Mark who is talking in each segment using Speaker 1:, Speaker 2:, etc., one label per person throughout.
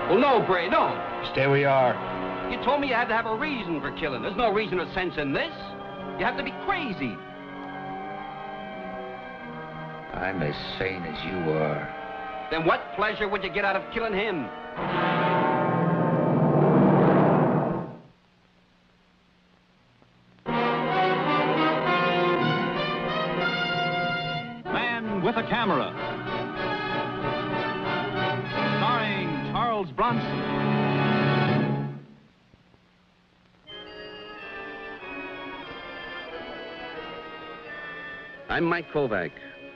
Speaker 1: Well, no, Bray, no.
Speaker 2: Stay where you are.
Speaker 1: You told me you had to have a reason for killing. There's no reason or sense in this. You have to be crazy.
Speaker 2: I'm as sane as you are.
Speaker 1: Then what pleasure would you get out of killing him?
Speaker 3: Man with a Camera. Starring Charles Bronson.
Speaker 1: I'm Mike Kovac.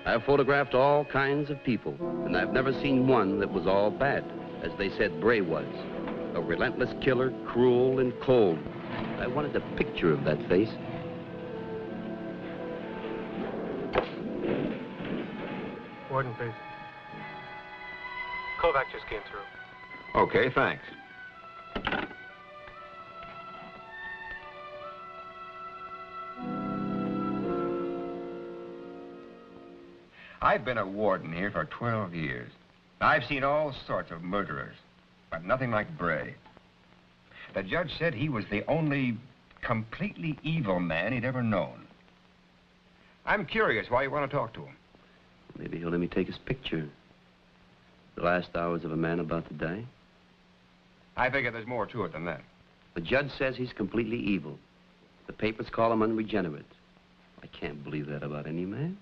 Speaker 1: I've photographed all kinds of people, and I've never seen one that was all bad, as they said Bray was. A relentless killer, cruel and cold. I wanted a picture of that face.
Speaker 4: Warden, please. Kovac just came through.
Speaker 5: Okay, thanks. I've been a warden here for 12 years. I've seen all sorts of murderers, but nothing like Bray. The judge said he was the only completely evil man he'd ever known. I'm curious why you want to talk to him.
Speaker 1: Maybe he'll let me take his picture. The last hours of a man about to die.
Speaker 5: I figure there's more to it than that.
Speaker 1: The judge says he's completely evil. The papers call him unregenerate. I can't believe that about any man.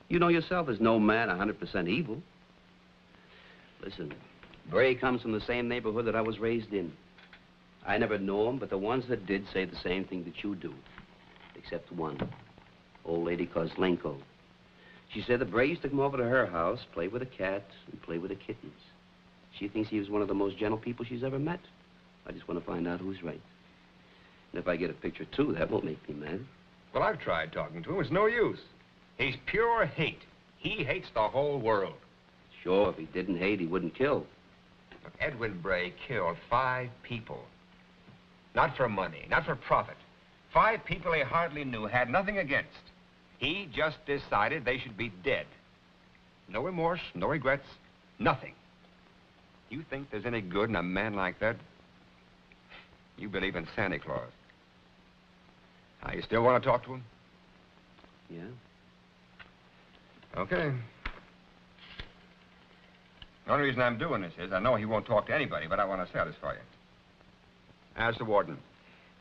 Speaker 1: You know yourself, there's no man 100% evil. Listen, Bray comes from the same neighborhood that I was raised in. I never knew him, but the ones that did say the same thing that you do. Except one. Old lady Kozlenko. She said that Bray used to come over to her house, play with the cats, and play with the kittens. She thinks he was one of the most gentle people she's ever met. I just want to find out who's right. And if I get a picture, too, that won't make me mad.
Speaker 5: Well, I've tried talking to him. It's no use. He's pure hate. He hates the whole world.
Speaker 1: Sure, if he didn't hate, he wouldn't kill.
Speaker 5: Look, Edwin Bray killed 5 people. Not for money, not for profit. 5 people he hardly knew, had nothing against. He just decided they should be dead. No remorse, no regrets, nothing. You think there's any good in a man like that? You believe in Santa Claus. Now, you still want to talk to him?
Speaker 1: Yeah.
Speaker 5: Okay. The only reason I'm doing this is I know he won't talk to anybody, but I want to satisfy you. As the warden,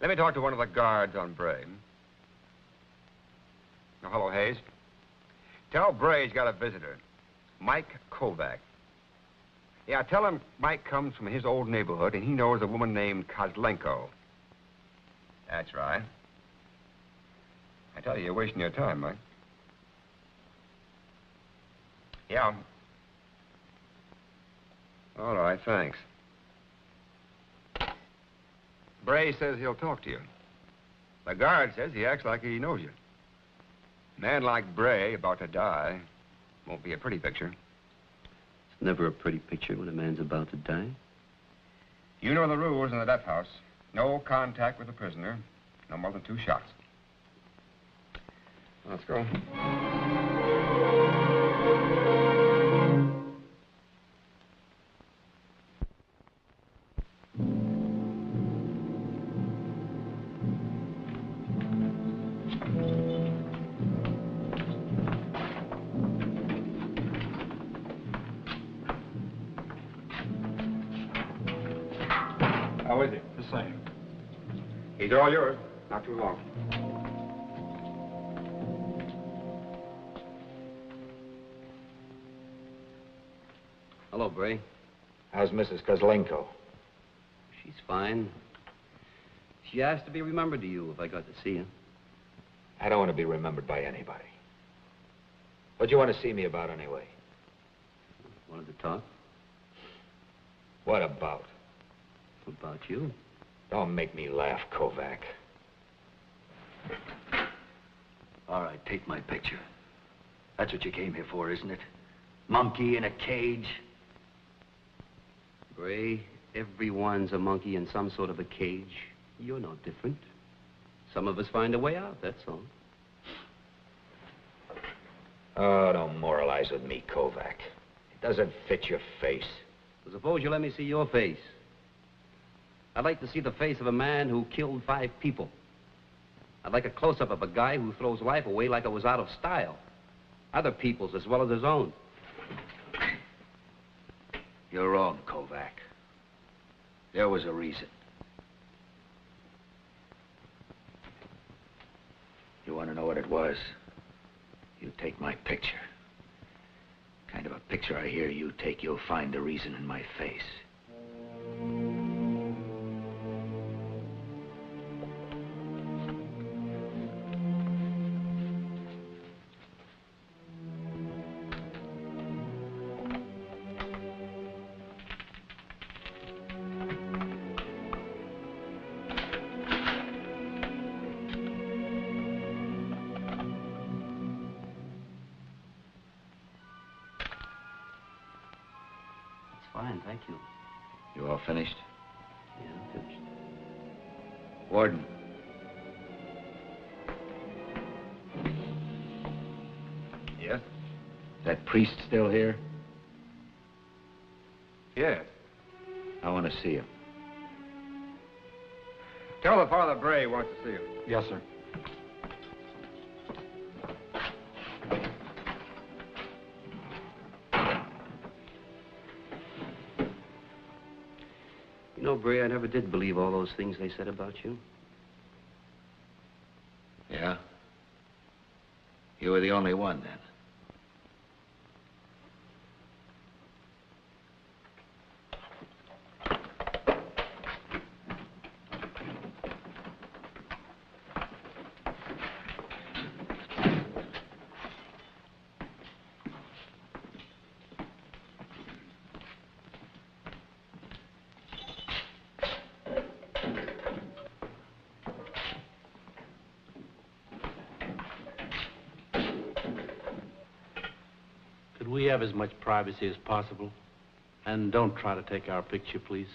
Speaker 5: let me talk to one of the guards on Bray. Oh, hello, Hayes. Tell Bray's got a visitor, Mike Kovac. Yeah, tell him Mike comes from his old neighborhood and he knows a woman named Kozlenko. That's right. I tell you, you're wasting your time, Mike. Yeah. All right, thanks. Bray says he'll talk to you. The guard says he acts like he knows you. A man like Bray about to die won't be a pretty picture.
Speaker 1: It's never a pretty picture when a man's about to die.
Speaker 5: You know the rules in the death house. No contact with the prisoner. No more than 2 shots. Let's go. How is he?
Speaker 4: The same.
Speaker 5: He's all yours. Not too long.
Speaker 1: Hello, Bray.
Speaker 2: How's Mrs. Kozlenko?
Speaker 1: She's fine. She asked to be remembered to you if I got to see her.
Speaker 2: I don't want to be remembered by anybody. What do you want to see me about anyway?
Speaker 1: Wanted to talk
Speaker 2: What about?
Speaker 1: about you.
Speaker 2: Don't make me laugh, Kovac.
Speaker 6: All right, take my picture. That's what you came here for, isn't it? Monkey in a cage.
Speaker 1: Bray, everyone's a monkey in some sort of a cage. You're no different. Some of us find a way out, that's all.
Speaker 2: Oh, don't moralize with me, Kovac. It doesn't fit your face.
Speaker 1: So suppose you let me see your face. I'd like to see the face of a man who killed 5 people. I'd like a close-up of a guy who throws life away like it was out of style. Other people's as well as his own.
Speaker 6: You're wrong, Kovac. There was a reason. You want to know what it was? You take my picture. Kind of a picture I hear you take, you'll find the reason in my face.
Speaker 1: Fine, thank you.
Speaker 6: You all finished?
Speaker 1: Yeah, I'm finished.
Speaker 6: Warden.
Speaker 5: Yes?
Speaker 6: That priest still here?
Speaker 5: Yes.
Speaker 6: I want to see him.
Speaker 5: Tell the Father Bray wants to see you.
Speaker 4: Yes, sir.
Speaker 1: You know, Bray, I never did believe all those things they said about you.
Speaker 6: Yeah? You were the only one, then.
Speaker 7: Could we have as much privacy as possible? And don't try to take our picture, please.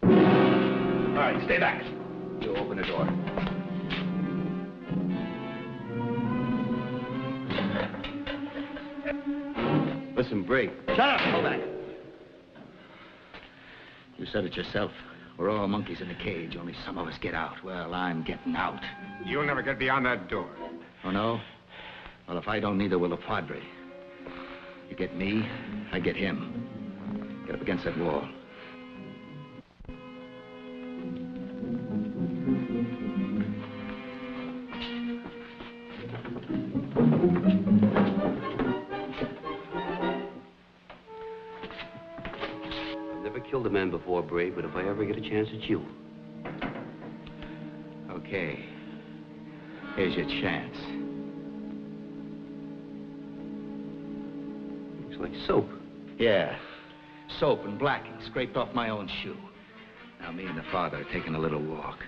Speaker 6: All right, stay back. You open the door.
Speaker 1: Listen, Bray.
Speaker 6: Shut up! Go back. You said it yourself. We're all monkeys in a cage. Only some of us get out. Well, I'm getting out.
Speaker 5: You'll never get beyond that door.
Speaker 6: Oh, no? Well, if I don't, neither will the Padre. You get me, I get him. Get up against that wall.
Speaker 1: I've never killed a man before, Bray, but if I ever get a chance, it's you.
Speaker 6: Okay. Here's your chance.
Speaker 1: Looks like soap.
Speaker 6: Yeah. Soap and blacking scraped off my own shoe. Now me and the Father are taking a little walk.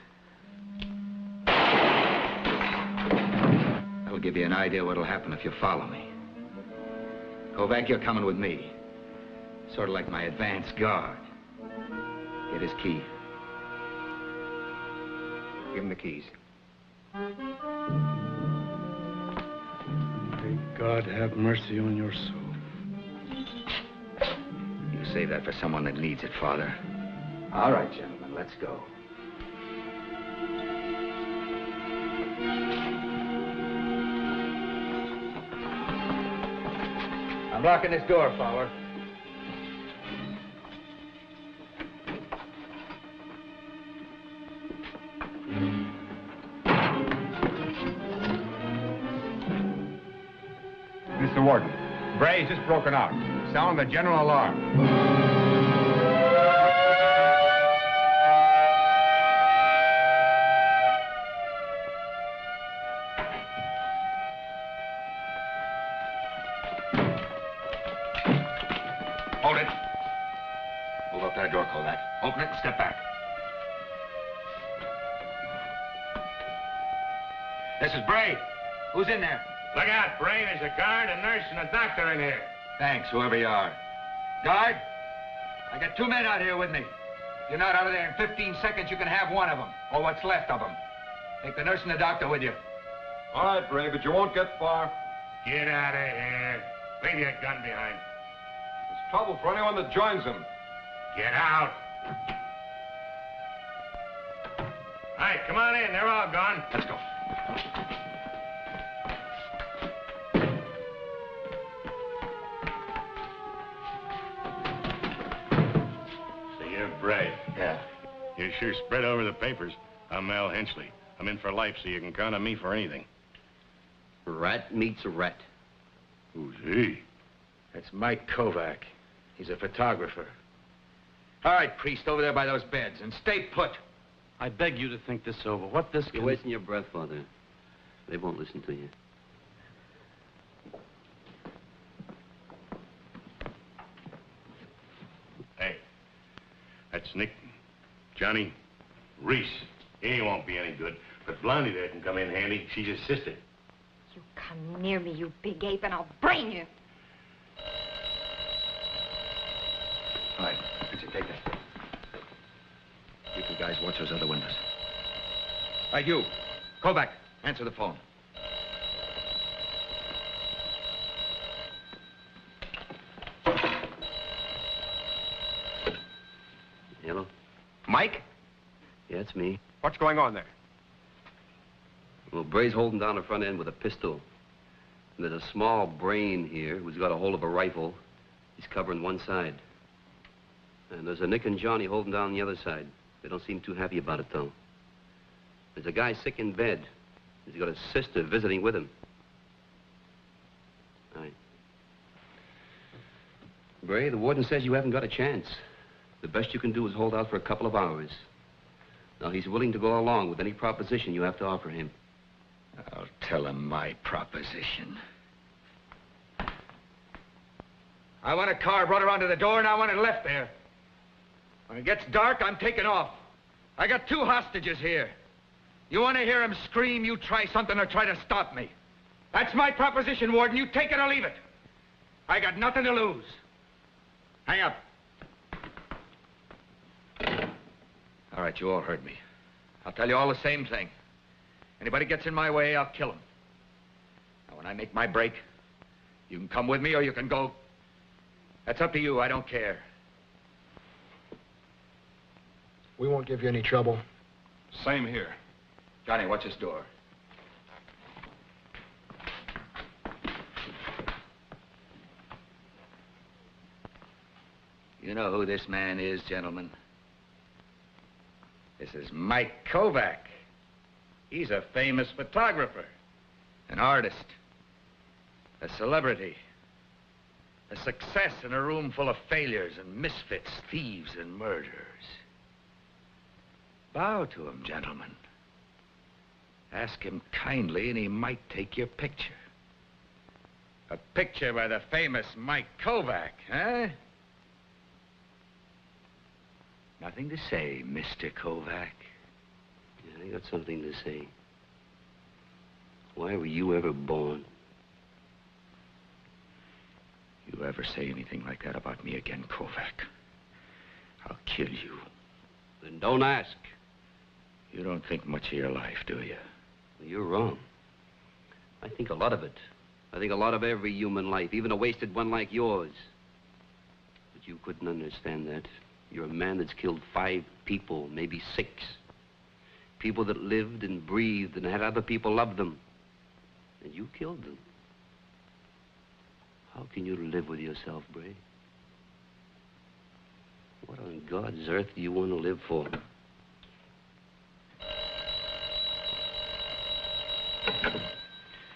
Speaker 6: That'll give you an idea what'll happen if you follow me. Kovac, you're coming with me. Sort of like my advance guard. Get his key.
Speaker 5: Give him the keys.
Speaker 7: May God have mercy on your soul.
Speaker 6: You save that for someone that needs it, Father. All right, gentlemen, let's go. I'm locking this door, Fowler.
Speaker 5: Mr. Warden, Bray's just broken out. Sound the general alarm.
Speaker 6: Hold it. Move up that door, Kovac. Open it and step back. This is Bray. Who's in there?
Speaker 5: Look out, Bray. There's a guard, a nurse, and a doctor in here.
Speaker 6: Thanks, whoever you are. Guard, I got 2 men out here with me. If you're not out of there in 15 seconds, you can have one of them, or what's left of them. Take the nurse and the doctor with you.
Speaker 8: All right, Bray, but you won't get far.
Speaker 5: Get out of here. Leave your gun behind.
Speaker 2: It's trouble for anyone that joins him.
Speaker 5: Get out. All right, come on in. They're all gone.
Speaker 6: Let's go.
Speaker 8: So you're Bray.
Speaker 6: Yeah.
Speaker 8: You sure spread over the papers. I'm Al Hinchley. I'm in for life, so you can count on me for anything.
Speaker 1: Rat meets a rat.
Speaker 8: Who's he?
Speaker 6: That's Mike Kovac. He's a photographer. All right, priest, over there by those beds, and stay put.
Speaker 7: I beg you to think this over. What this
Speaker 1: You're wasting your breath, Father. They won't listen to you.
Speaker 8: Hey, that's Nick, Johnny, Reese. He won't be any good. But Blondie there can come in handy. She's his sister.
Speaker 9: You come near me, you big ape, and I'll brain you.
Speaker 6: All right, Richard, take that. You two guys watch those other windows. All right, you. Kovac, answer the phone.
Speaker 1: Hello?
Speaker 5: Mike?
Speaker 1: Yeah, it's me.
Speaker 5: What's going on there?
Speaker 1: Well, Bray's holding down the front end with a pistol. And there's a small brain here who's got a hold of a rifle. He's covering one side. And there's a Nick and Johnny holding down the other side. They don't seem too happy about it, though. There's a guy sick in bed. He's got a sister visiting with him. All right. Bray, the warden says you haven't got a chance. The best you can do is hold out for a couple of hours. Now, he's willing to go along with any proposition you have to offer him.
Speaker 6: I'll tell him my proposition. I want a car brought around to the door, and I want it left there. When it gets dark, I'm taking off. I got 2 hostages here. You want to hear them scream, you try something or try to stop me. That's my proposition, Warden. You take it or leave it. I got nothing to lose. Hang up. All right, you all heard me. I'll tell you all the same thing. Anybody gets in my way, I'll kill him. Now, when I make my break, you can come with me or you can go. That's up to you. I don't care.
Speaker 4: We won't give you any trouble.
Speaker 2: Same here.
Speaker 6: Johnny, watch this door. You know who this man is, gentlemen? This is Mike Kovac. He's a famous photographer, an artist, a celebrity, a success in a room full of failures and misfits, thieves and murderers. Bow to him, gentlemen. Ask him kindly and he might take your picture. A picture by the famous Mike Kovac, huh? Nothing to say, Mr. Kovac?
Speaker 1: Yeah, I got something to say. Why were you ever born?
Speaker 6: You ever say anything like that about me again, Kovac, I'll kill you.
Speaker 1: Then don't ask.
Speaker 6: You don't think much of your life, do you?
Speaker 1: Well, you're wrong. I think a lot of it. I think a lot of every human life, even a wasted one like yours. But you couldn't understand that. You're a man that's killed 5 people, maybe 6. People that lived and breathed and had other people love them. And you killed them. How can you live with yourself, Bray? What on God's earth do you want to live for?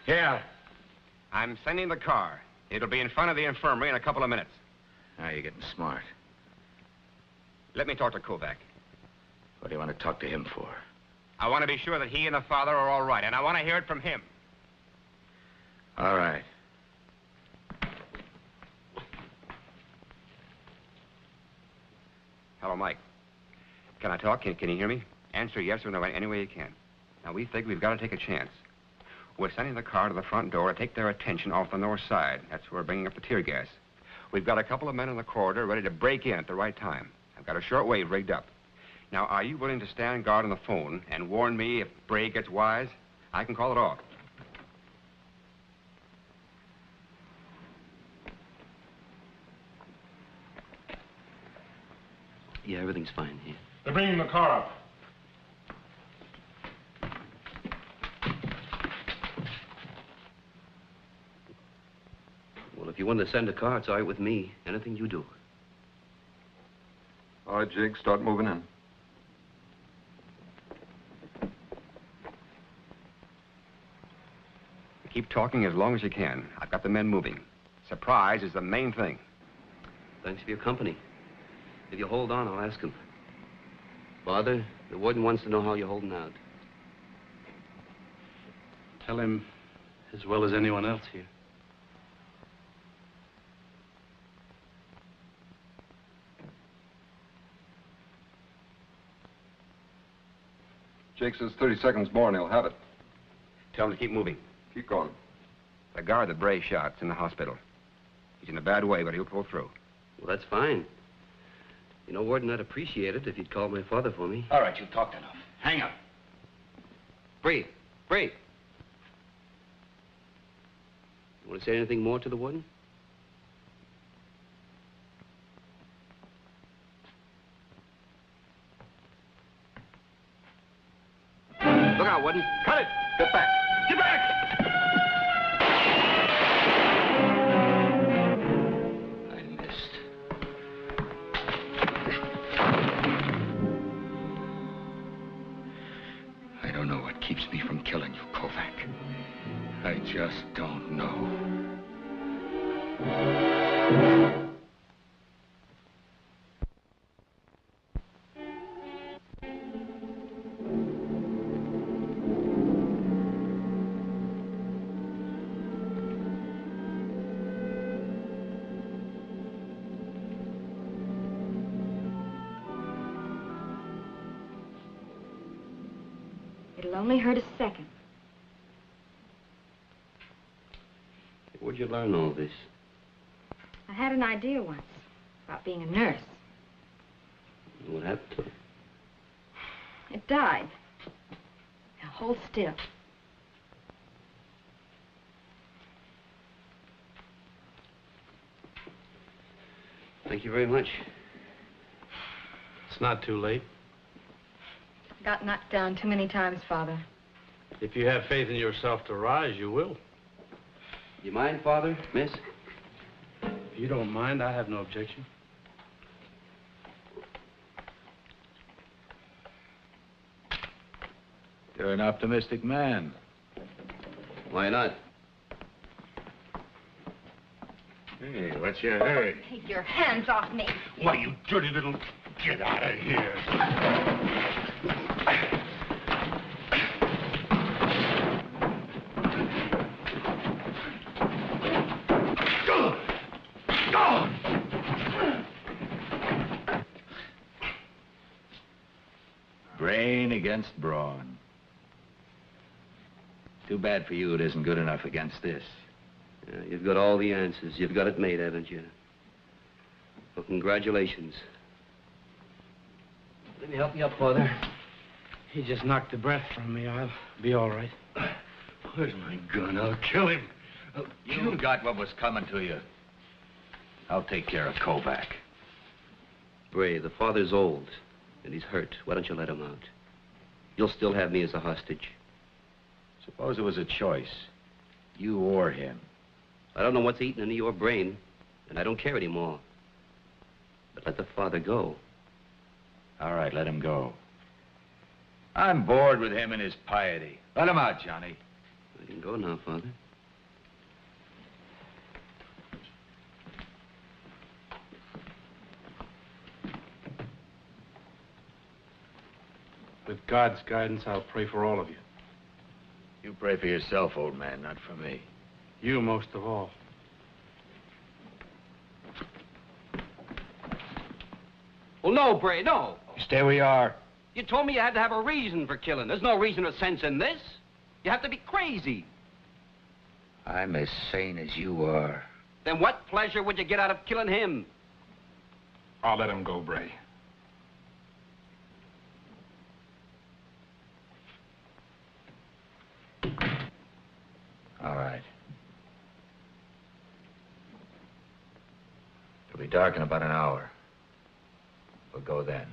Speaker 5: Yeah. I'm sending the car. It'll be in front of the infirmary in a couple of minutes.
Speaker 6: Now you're getting smart.
Speaker 5: Let me talk to Kovac.
Speaker 6: What do you want to talk to him for?
Speaker 5: I want to be sure that he and the father are all right, and I want to hear it from him.
Speaker 6: All right.
Speaker 5: Hello, Mike. Can I talk? Can you hear me? Answer yes or no any way you can. Now, we think we've got to take a chance. We're sending the car to the front door to take their attention off the north side. That's where we're bringing up the tear gas. We've got a couple of men in the corridor ready to break in at the right time. I've got a shortwave rigged up. Now, are you willing to stand guard on the phone and warn me if Bray gets wise? I can call it off.
Speaker 1: Yeah, everything's fine here.
Speaker 4: They're bringing the car up.
Speaker 1: Well, if you want to send a car, it's all right with me. Anything you do.
Speaker 10: All right, Jake, start moving in.
Speaker 5: Keep talking as long as you can. I've got the men moving. Surprise is the main thing.
Speaker 1: Thanks for your company. If you hold on, I'll ask him. Father, the warden wants to know how you're holding out.
Speaker 7: Tell him as well as anyone else here.
Speaker 10: Jake says 30 seconds more and he'll have it.
Speaker 5: Tell him to keep moving.
Speaker 10: Keep going.
Speaker 5: The guard that Bray shot's in the hospital. He's in a bad way, but he'll pull through.
Speaker 1: Well, that's fine. You know, Warden, I'd appreciate it if you'd call my father for me.
Speaker 6: All right, you've talked enough. Hang up.
Speaker 1: Bree! Bree! You want to say anything more to the warden? Look out, Warden.
Speaker 5: Cut it! Get back!
Speaker 6: Get back!
Speaker 1: I missed.
Speaker 6: I don't know what keeps me from killing you, Kovac. I just don't know.
Speaker 9: It'll only hurt a second.
Speaker 1: Where'd you learn all this?
Speaker 9: I had an idea once about being a nurse.
Speaker 1: What happened to it?
Speaker 9: It died. Now hold still.
Speaker 1: Thank you very much.
Speaker 7: It's not too late.
Speaker 9: Got knocked down too many times, Father.
Speaker 7: If you have faith in yourself to rise, you will.
Speaker 1: You mind, Father, Miss?
Speaker 7: If you don't mind, I have no objection.
Speaker 11: You're an optimistic man.
Speaker 1: Why not?
Speaker 8: Hey, what's your hurry?
Speaker 9: Take your hands off me.
Speaker 8: Why, you dirty little... Get out of here.
Speaker 11: Brain against brawn. Too bad for you it isn't good enough against this.
Speaker 1: Yeah, you've got all the answers. You've got it made, haven't you? Well, congratulations. Let me help you up, Father.
Speaker 7: He just knocked the breath from me. I'll be all right.
Speaker 8: Where's my gun? I'll kill him.
Speaker 11: You got what was coming to you. I'll take care of Kovac.
Speaker 1: Bray, the father's old, and he's hurt. Why don't you let him out? You'll still have me as a hostage.
Speaker 11: Suppose it was a choice. You or him.
Speaker 1: I don't know what's eating into your brain, and I don't care anymore. But let the father go.
Speaker 11: All right, let him go. I'm bored with him and his piety. Let him out, Johnny.
Speaker 1: I can go now, Father.
Speaker 7: With God's guidance, I'll pray for all of you.
Speaker 11: You pray for yourself, old man, not for me.
Speaker 7: You most of all.
Speaker 1: Well, no, Bray, no.
Speaker 11: Stay where you are.
Speaker 1: You told me you had to have a reason for killing. There's no reason or sense in this. You have to be crazy.
Speaker 11: I'm as sane as you are.
Speaker 1: Then what pleasure would you get out of killing him?
Speaker 4: I'll let him go, Bray.
Speaker 11: All right. It'll be dark in about an hour.
Speaker 2: We'll go then.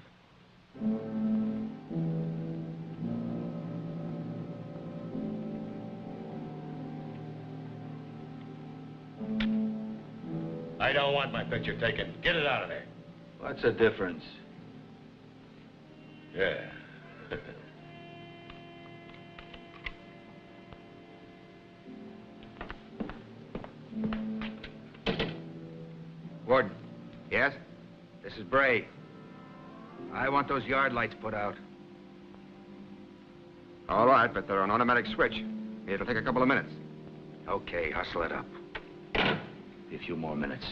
Speaker 8: I don't want my picture taken. Get it out of there.
Speaker 11: What's the difference?
Speaker 8: Yeah.
Speaker 5: Warden. Yes? This is Bray. I want those yard lights put out. All right, but they're an automatic switch. It'll take a couple of minutes. Okay, hustle it up.
Speaker 11: A few more minutes.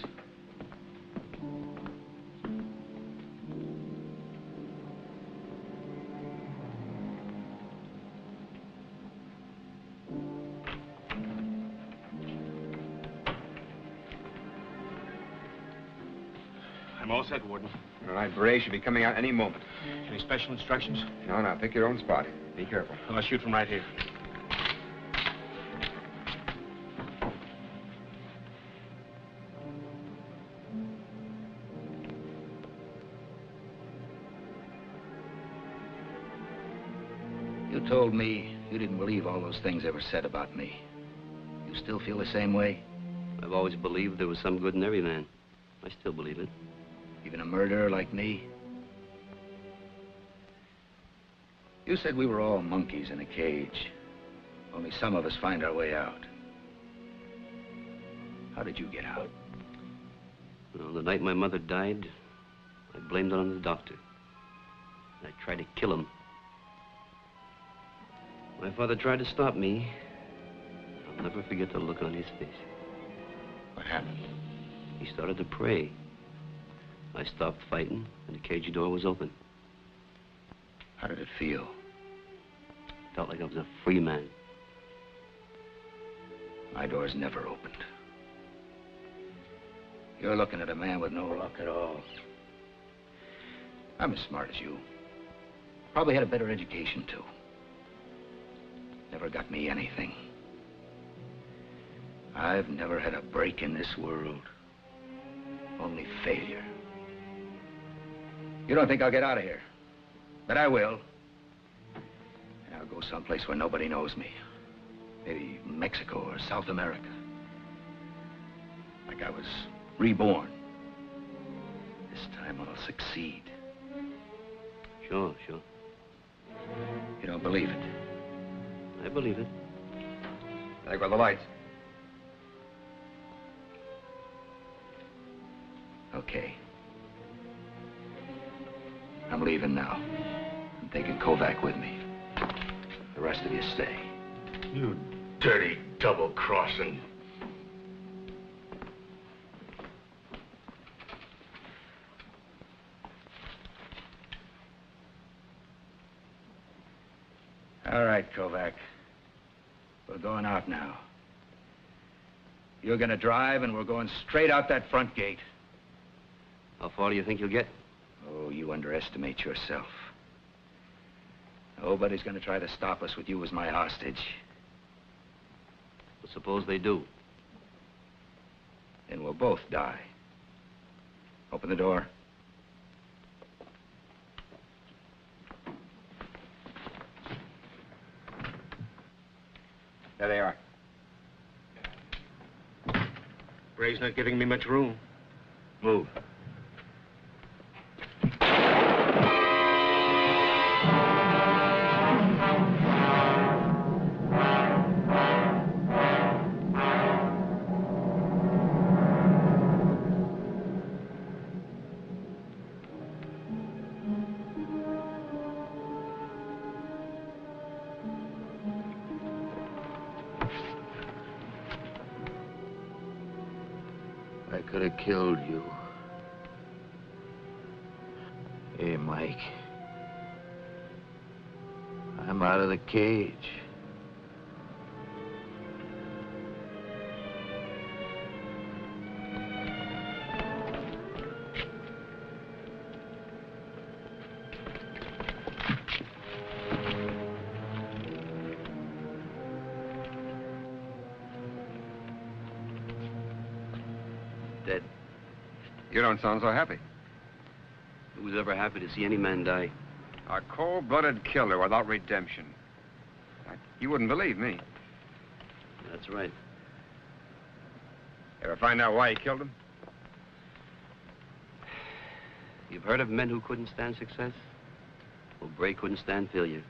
Speaker 4: I'm all set, Warden.
Speaker 5: All right, Bray should be coming out any moment.
Speaker 4: Any special instructions?
Speaker 5: No, pick your own spot. Be careful.
Speaker 4: I'll shoot from right here.
Speaker 11: You told me you didn't believe all those things they were said about me. You still feel the same way?
Speaker 1: I've always believed there was some good in every man. I still believe it.
Speaker 11: Even a murderer like me? You said we were all monkeys in a cage. Only some of us find our way out. How did you get out?
Speaker 1: Well, the night my mother died, I blamed it on the doctor. I tried to kill him. My father tried to stop me. I'll never forget the look on his face.
Speaker 11: What happened?
Speaker 1: He started to pray. I stopped fighting, and the cage door was open.
Speaker 11: How did it feel?
Speaker 1: Felt like I was a free man.
Speaker 11: My door's never opened. You're looking at a man with no luck at all. I'm as smart as you. Probably had a better education, too. Never got me anything. I've never had a break in this world. Only failure. You don't think I'll get out of here? But I will. And I'll go someplace where nobody knows me. Maybe Mexico or South America. Like I was reborn. This time I'll succeed.
Speaker 1: Sure.
Speaker 11: You don't believe it?
Speaker 1: I believe it.
Speaker 5: There go the lights.
Speaker 11: Okay. I'm leaving now. I'm taking Kovac with me. The rest of you stay.
Speaker 8: You dirty double-crossing.
Speaker 11: All right, Kovac. We're going out now. You're gonna drive, and we're going straight out that front gate.
Speaker 1: How far do you think you'll get?
Speaker 11: Oh, you underestimate yourself. Nobody's gonna try to stop us with you as my hostage.
Speaker 1: Well, suppose they do.
Speaker 11: Then we'll both die. Open the door.
Speaker 5: There they are.
Speaker 4: Bray's not giving me much room.
Speaker 11: Move.
Speaker 12: I could have killed you. Hey, Mike. I'm out of the cage.
Speaker 5: You don't sound so happy.
Speaker 1: Who's ever happy to see any man die?
Speaker 5: A cold-blooded killer without redemption. You wouldn't believe me.
Speaker 1: That's right.
Speaker 5: Ever find out why he killed him?
Speaker 1: You've heard of men who couldn't stand success? Well, Bray couldn't stand failure.